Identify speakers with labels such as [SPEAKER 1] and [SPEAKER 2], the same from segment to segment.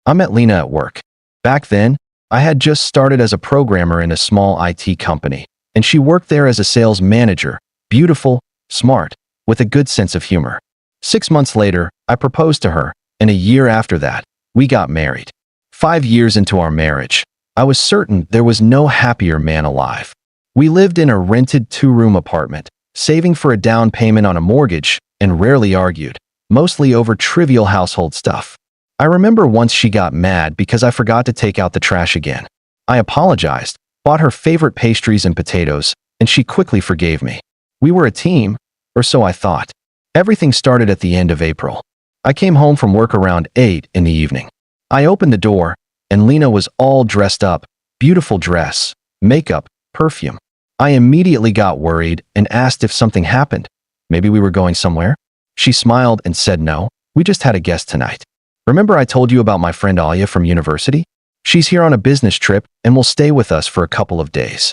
[SPEAKER 1] I met Lena at work. Back then, I had just started as a programmer in a small IT company, and she worked there as a sales manager, beautiful, smart, with a good sense of humor. 6 months later, I proposed to her, and a year after that, we got married. 5 years into our marriage, I was certain there was no happier man alive. We lived in a rented 2-room apartment, saving for a down payment on a mortgage, and rarely argued, mostly over trivial household stuff. I remember once she got mad because I forgot to take out the trash again. I apologized, bought her favorite pastries and potatoes, and she quickly forgave me. We were a team, or so I thought. Everything started at the end of April. I came home from work around 8 in the evening. I opened the door, and Lena was all dressed up, beautiful dress, makeup, perfume. I immediately got worried and asked if something happened. Maybe we were going somewhere? She smiled and said no, we just had a guest tonight. Remember I told you about my friend Alia from university? She's here on a business trip and will stay with us for a couple of days.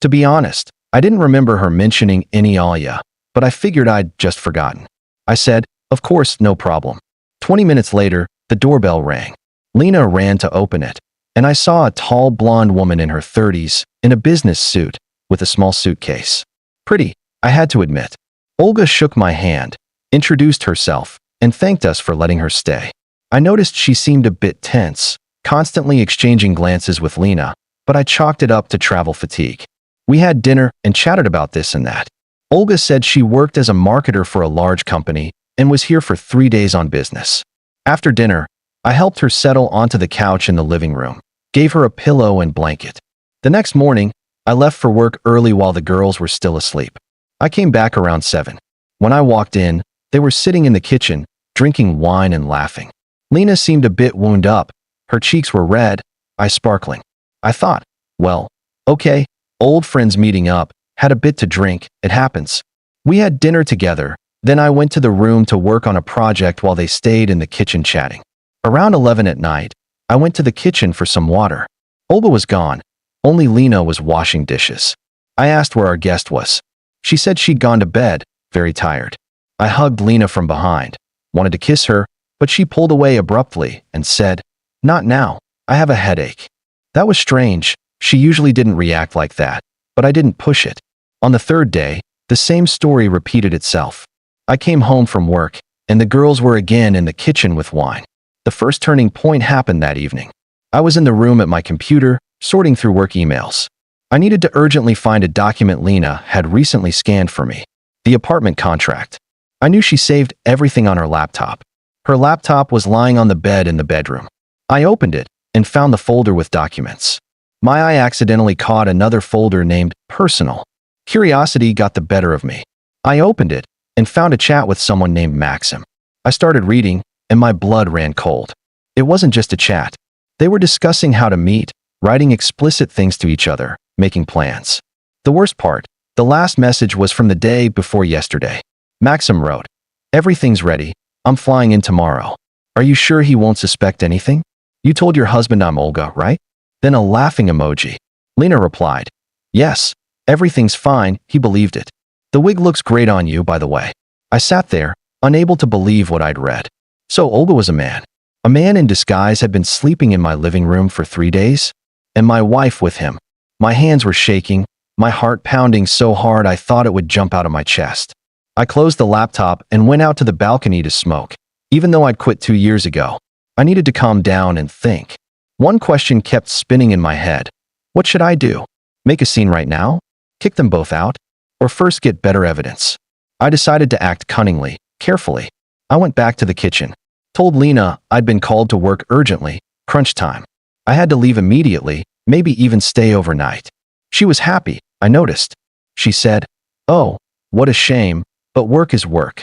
[SPEAKER 1] To be honest, I didn't remember her mentioning any Alia, but I figured I'd just forgotten. I said, of course, no problem. 20 minutes later, the doorbell rang. Lena ran to open it, and I saw a tall blonde woman in her 30s in a business suit with a small suitcase. Pretty, I had to admit. Olga shook my hand, introduced herself, and thanked us for letting her stay. I noticed she seemed a bit tense, constantly exchanging glances with Lena, but I chalked it up to travel fatigue. We had dinner and chatted about this and that. Olga said she worked as a marketer for a large company and was here for 3 days on business. After dinner, I helped her settle onto the couch in the living room, gave her a pillow and blanket. The next morning, I left for work early while the girls were still asleep. I came back around 7. When I walked in, they were sitting in the kitchen, drinking wine and laughing. Lena seemed a bit wound up. Her cheeks were red, eyes sparkling. I thought, well, okay, old friends meeting up, had a bit to drink, it happens. We had dinner together, then I went to the room to work on a project while they stayed in the kitchen chatting. Around 11 at night, I went to the kitchen for some water. Olga was gone. Only Lena was washing dishes. I asked where our guest was. She said she'd gone to bed, very tired. I hugged Lena from behind, wanted to kiss her, but she pulled away abruptly and said, "Not now, I have a headache." That was strange. She usually didn't react like that, but I didn't push it. On the 3rd day, the same story repeated itself. I came home from work, and the girls were again in the kitchen with wine. The first turning point happened that evening. I was in the room at my computer, sorting through work emails. I needed to urgently find a document Lena had recently scanned for me. The apartment contract. I knew she saved everything on her laptop. Her laptop was lying on the bed in the bedroom. I opened it and found the folder with documents. My eye accidentally caught another folder named Personal. Curiosity got the better of me. I opened it and found a chat with someone named Maxim. I started reading, and my blood ran cold. It wasn't just a chat. They were discussing how to meet, writing explicit things to each other, making plans. The worst part, the last message was from the day before yesterday. Maxim wrote, "Everything's ready. I'm flying in tomorrow. Are you sure he won't suspect anything? You told your husband I'm Olga, right?" Then a laughing emoji. Lena replied, "Yes, everything's fine." He believed it. "The wig looks great on you, by the way." I sat there, unable to believe what I'd read. So Olga was a man. A man in disguise had been sleeping in my living room for 3 days, and my wife with him. My hands were shaking, my heart pounding so hard I thought it would jump out of my chest. I closed the laptop and went out to the balcony to smoke. Even though I'd quit 2 years ago, I needed to calm down and think. One question kept spinning in my head. What should I do? Make a scene right now? Kick them both out? Or first get better evidence? I decided to act cunningly, carefully. I went back to the kitchen, told Lena I'd been called to work urgently, crunch time. I had to leave immediately, maybe even stay overnight. She was happy, I noticed. She said, "Oh, what a shame, but work is work."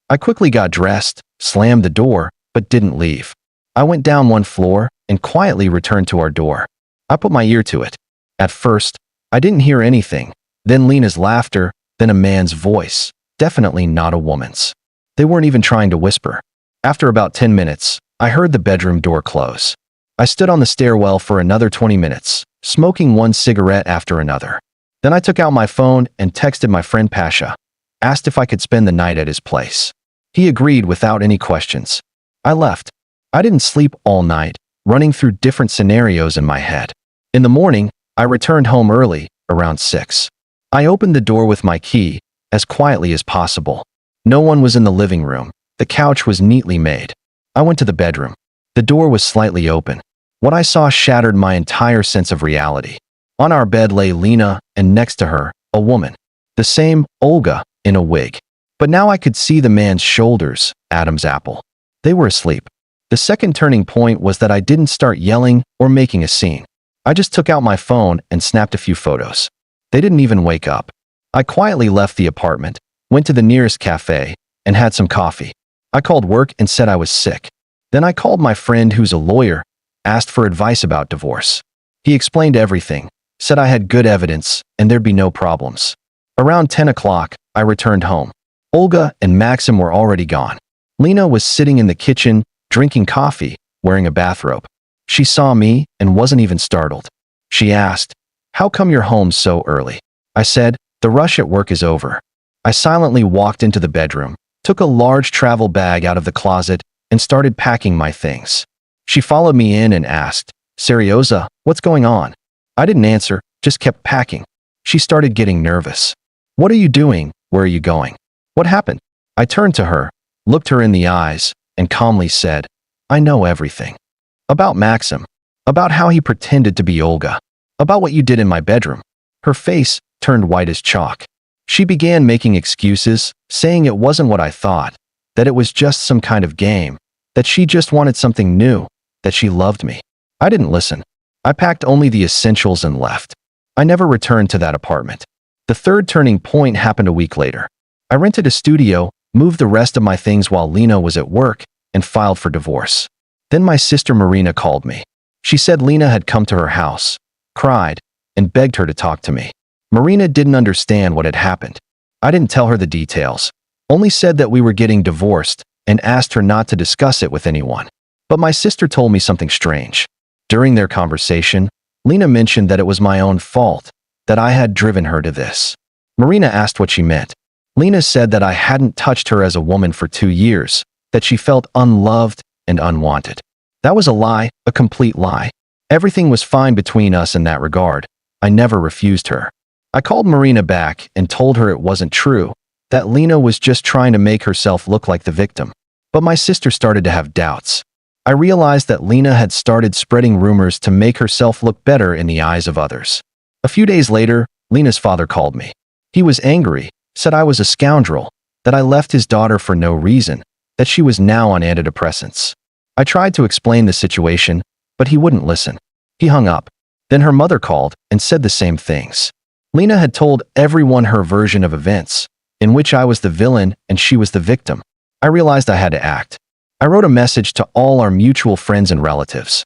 [SPEAKER 1] I quickly got dressed, slammed the door, but didn't leave. I went down 1 floor and quietly returned to our door. I put my ear to it. At first, I didn't hear anything, then Lena's laughter, then a man's voice, definitely not a woman's. They weren't even trying to whisper. After about 10 minutes, I heard the bedroom door close. I stood on the stairwell for another 20 minutes, smoking one cigarette after another. Then I took out my phone and texted my friend Pasha, asked if I could spend the night at his place. He agreed without any questions. I left. I didn't sleep all night, running through different scenarios in my head. In the morning, I returned home early, around 6. I opened the door with my key, as quietly as possible. No one was in the living room. The couch was neatly made. I went to the bedroom. The door was slightly open. What I saw shattered my entire sense of reality. On our bed lay Lena, and next to her, a woman. The same, Olga, in a wig. But now I could see the man's shoulders, Adam's apple. They were asleep. The second turning point was that I didn't start yelling or making a scene. I just took out my phone and snapped a few photos. They didn't even wake up. I quietly left the apartment, went to the nearest cafe, and had some coffee. I called work and said I was sick. Then I called my friend who's a lawyer, asked for advice about divorce. He explained everything, said I had good evidence, and there'd be no problems. Around 10 o'clock, I returned home. Olga and Maxim were already gone. Lena was sitting in the kitchen, drinking coffee, wearing a bathrobe. She saw me and wasn't even startled. She asked, "How come you're home so early?" I said, "The rush at work is over." I silently walked into the bedroom, took a large travel bag out of the closet, and started packing my things. She followed me in and asked, "Serioza, what's going on?" I didn't answer, just kept packing. She started getting nervous. "What are you doing? Where are you going? What happened?" I turned to her, looked her in the eyes, and calmly said, "I know everything. About Maxim. About how he pretended to be Olga. About what you did in my bedroom." Her face turned white as chalk. She began making excuses, saying it wasn't what I thought, that it was just some kind of game, that she just wanted something new, that she loved me. I didn't listen. I packed only the essentials and left. I never returned to that apartment. The third turning point happened a week later. I rented a studio, moved the rest of my things while Lena was at work, and filed for divorce. Then my sister Marina called me. She said Lena had come to her house, cried, and begged her to talk to me. Marina didn't understand what had happened. I didn't tell her the details, only said that we were getting divorced and asked her not to discuss it with anyone. But my sister told me something strange. During their conversation, Lena mentioned that it was my own fault, that I had driven her to this. Marina asked what she meant. Lena said that I hadn't touched her as a woman for 2 years, that she felt unloved and unwanted. That was a lie, a complete lie. Everything was fine between us in that regard. I never refused her. I called Marina back and told her it wasn't true, that Lena was just trying to make herself look like the victim. But my sister started to have doubts. I realized that Lena had started spreading rumors to make herself look better in the eyes of others. A few days later, Lena's father called me. He was angry, said I was a scoundrel, that I left his daughter for no reason, that she was now on antidepressants. I tried to explain the situation, but he wouldn't listen. He hung up. Then her mother called and said the same things. Lena had told everyone her version of events, in which I was the villain and she was the victim. I realized I had to act. I wrote a message to all our mutual friends and relatives.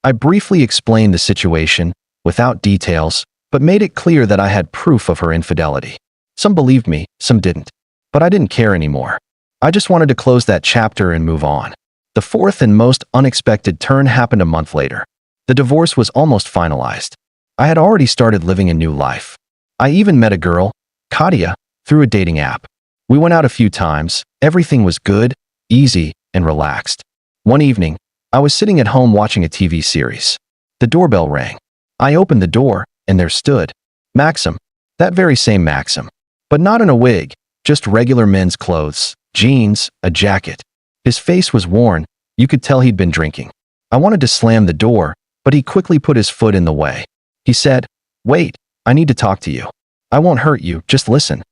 [SPEAKER 1] I briefly explained the situation, without details, but made it clear that I had proof of her infidelity. Some believed me, some didn't. But I didn't care anymore. I just wanted to close that chapter and move on. The fourth and most unexpected turn happened a month later. The divorce was almost finalized. I had already started living a new life. I even met a girl, Katia, through a dating app. We went out a few times. Everything was good, easy, and relaxed. One evening, I was sitting at home watching a TV series. The doorbell rang. I opened the door, and there stood Maxim, that very same Maxim, but not in a wig, just regular men's clothes, jeans, a jacket. His face was worn. You could tell he'd been drinking. I wanted to slam the door, but he quickly put his foot in the way. He said, "Wait, I need to talk to you. I won't hurt you, just listen."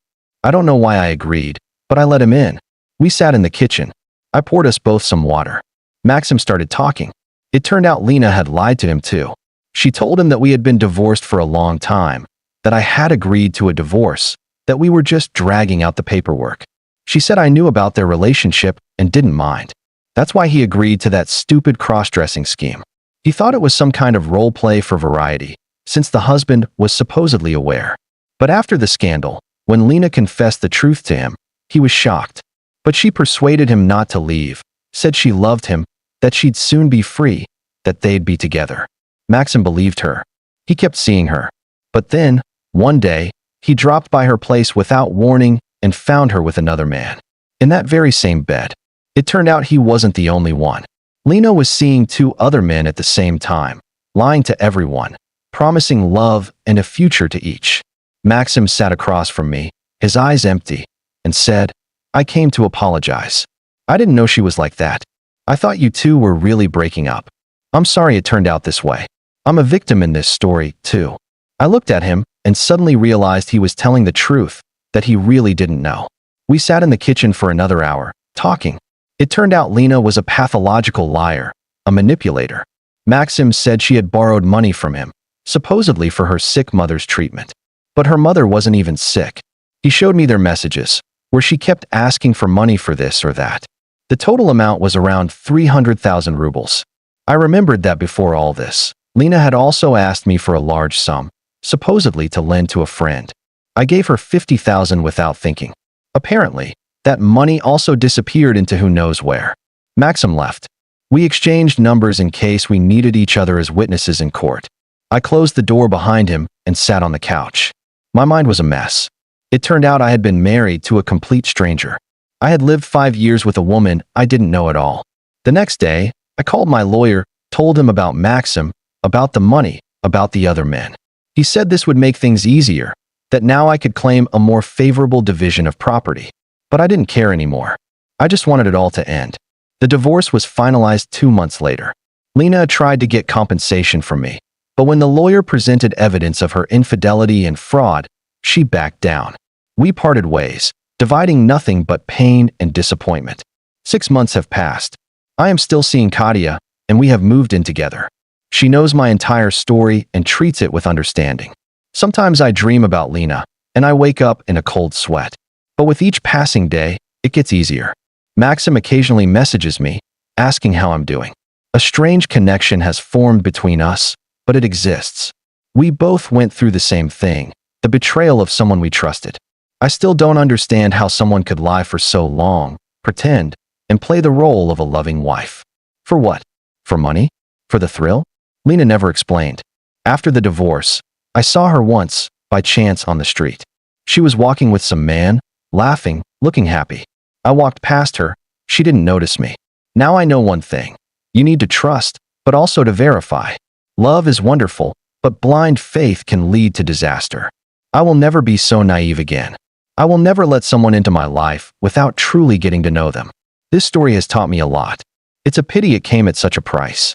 [SPEAKER 1] I don't know why I agreed, but I let him in. We sat in the kitchen. I poured us both some water. Maxim started talking. It turned out Lena had lied to him too. She told him that we had been divorced for a long time, that I had agreed to a divorce, that we were just dragging out the paperwork. She said I knew about their relationship and didn't mind. That's why he agreed to that stupid cross-dressing scheme. He thought it was some kind of role play for variety, since the husband was supposedly aware. But after the scandal, when Lena confessed the truth to him, he was shocked. But she persuaded him not to leave, said she loved him, that she'd soon be free, that they'd be together. Maxim believed her. He kept seeing her. But then, one day, he dropped by her place without warning and found her with another man. In that very same bed. It turned out he wasn't the only one. Lena was seeing two other men at the same time, lying to everyone, promising love and a future to each. Maxim sat across from me, his eyes empty, and said, "I came to apologize. I didn't know she was like that. I thought you two were really breaking up. I'm sorry it turned out this way. I'm a victim in this story, too." I looked at him and suddenly realized he was telling the truth, that he really didn't know. We sat in the kitchen for another hour, talking. It turned out Lena was a pathological liar, a manipulator. Maxim said she had borrowed money from him, supposedly for her sick mother's treatment. But her mother wasn't even sick. He showed me their messages, where she kept asking for money for this or that. The total amount was around 300,000 rubles. I remembered that before all this, Lena had also asked me for a large sum, supposedly to lend to a friend. I gave her 50,000 without thinking. Apparently, that money also disappeared into who knows where. Maxim left. We exchanged numbers in case we needed each other as witnesses in court. I closed the door behind him and sat on the couch. My mind was a mess. It turned out I had been married to a complete stranger. I had lived 5 years with a woman I didn't know at all. The next day, I called my lawyer, told him about Maxim, about the money, about the other men. He said this would make things easier, that now I could claim a more favorable division of property. But I didn't care anymore. I just wanted it all to end. The divorce was finalized 2 months later. Lena tried to get compensation from me, but when the lawyer presented evidence of her infidelity and fraud, she backed down. We parted ways, dividing nothing but pain and disappointment. 6 months have passed. I am still seeing Katia, and we have moved in together. She knows my entire story and treats it with understanding. Sometimes I dream about Lena, and I wake up in a cold sweat. But with each passing day, it gets easier. Maxim occasionally messages me, asking how I'm doing. A strange connection has formed between us, but it exists. We both went through the same thing, the betrayal of someone we trusted. I still don't understand how someone could lie for so long, pretend, and play the role of a loving wife. For what? For money? For the thrill? Lena never explained. After the divorce, I saw her once, by chance on the street. She was walking with some man, laughing, looking happy. I walked past her. She didn't notice me. Now I know one thing. You need to trust, but also to verify. Love is wonderful, but blind faith can lead to disaster. I will never be so naive again. I will never let someone into my life without truly getting to know them. This story has taught me a lot. It's a pity it came at such a price.